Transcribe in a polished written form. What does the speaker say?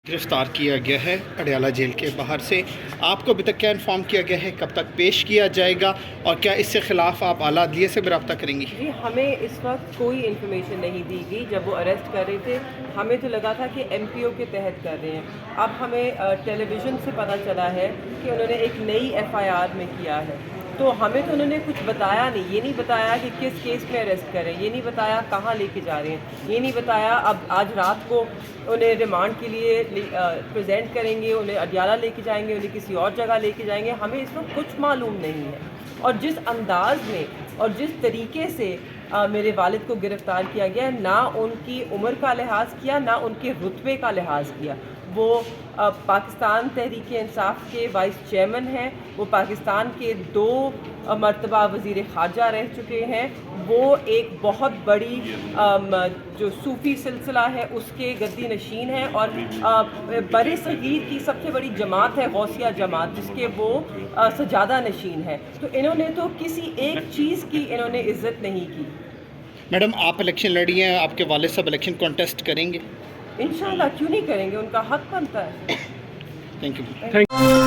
گرفتار کیا گیا ہے اڈیالہ جیل کے باہر سے. آپ کو ابھی تک کیا انفارم کیا گیا ہے, کب تک پیش کیا جائے گا, اور کیا اس سے خلاف آپ اعلیٰ عدلیہ سے بھی رابطہ کریں گی؟ جی ہمیں اس وقت کوئی انفارمیشن نہیں دی گئی. جب وہ اریسٹ کر رہے تھے ہمیں تو لگا تھا کہ ایم پی او کے تحت کر رہے ہیں. اب ہمیں ٹیلی ویژن سے پتہ چلا ہے کہ انہوں نے ایک نئی ایف آئی آر میں کیا ہے. تو ہمیں تو انہوں نے کچھ بتایا نہیں. یہ نہیں بتایا کہ کس کیس میں اریسٹ کریں, یہ نہیں بتایا کہاں لے کے جا رہے ہیں, یہ نہیں بتایا اب آج رات کو انہیں ریمانڈ کے لیے پریزنٹ کریں گے, انہیں اڈیالہ لے کے جائیں گے, انہیں کسی اور جگہ لے کے جائیں گے. ہمیں اس وقت کچھ معلوم نہیں ہے. اور جس انداز میں اور جس طریقے سے میرے والد کو گرفتار کیا گیا ہے, نہ ان کی عمر کا لحاظ کیا, نہ ان کے رتبے کا لحاظ کیا. وہ پاکستان تحریک انصاف کے وائس چیئرمین ہیں, وہ پاکستان کے 2 مرتبہ وزیر خارجہ رہ چکے ہیں, وہ ایک بہت بڑی جو صوفی سلسلہ ہے اس کے گدی نشین ہیں, اور بر صغیر کی سب سے بڑی جماعت ہے غوثیہ جماعت, جس کے وہ سجادہ نشین ہے. تو انہوں نے تو کسی ایک چیز کی انہوں نے عزت نہیں کی. میڈم آپ الیکشن لڑی ہیں, آپ کے والد صاحب الیکشن کانٹیسٹ کریں گے؟ انشاءاللہ کیوں نہیں کریں گے, ان کا حق بنتا ہے. Thank you.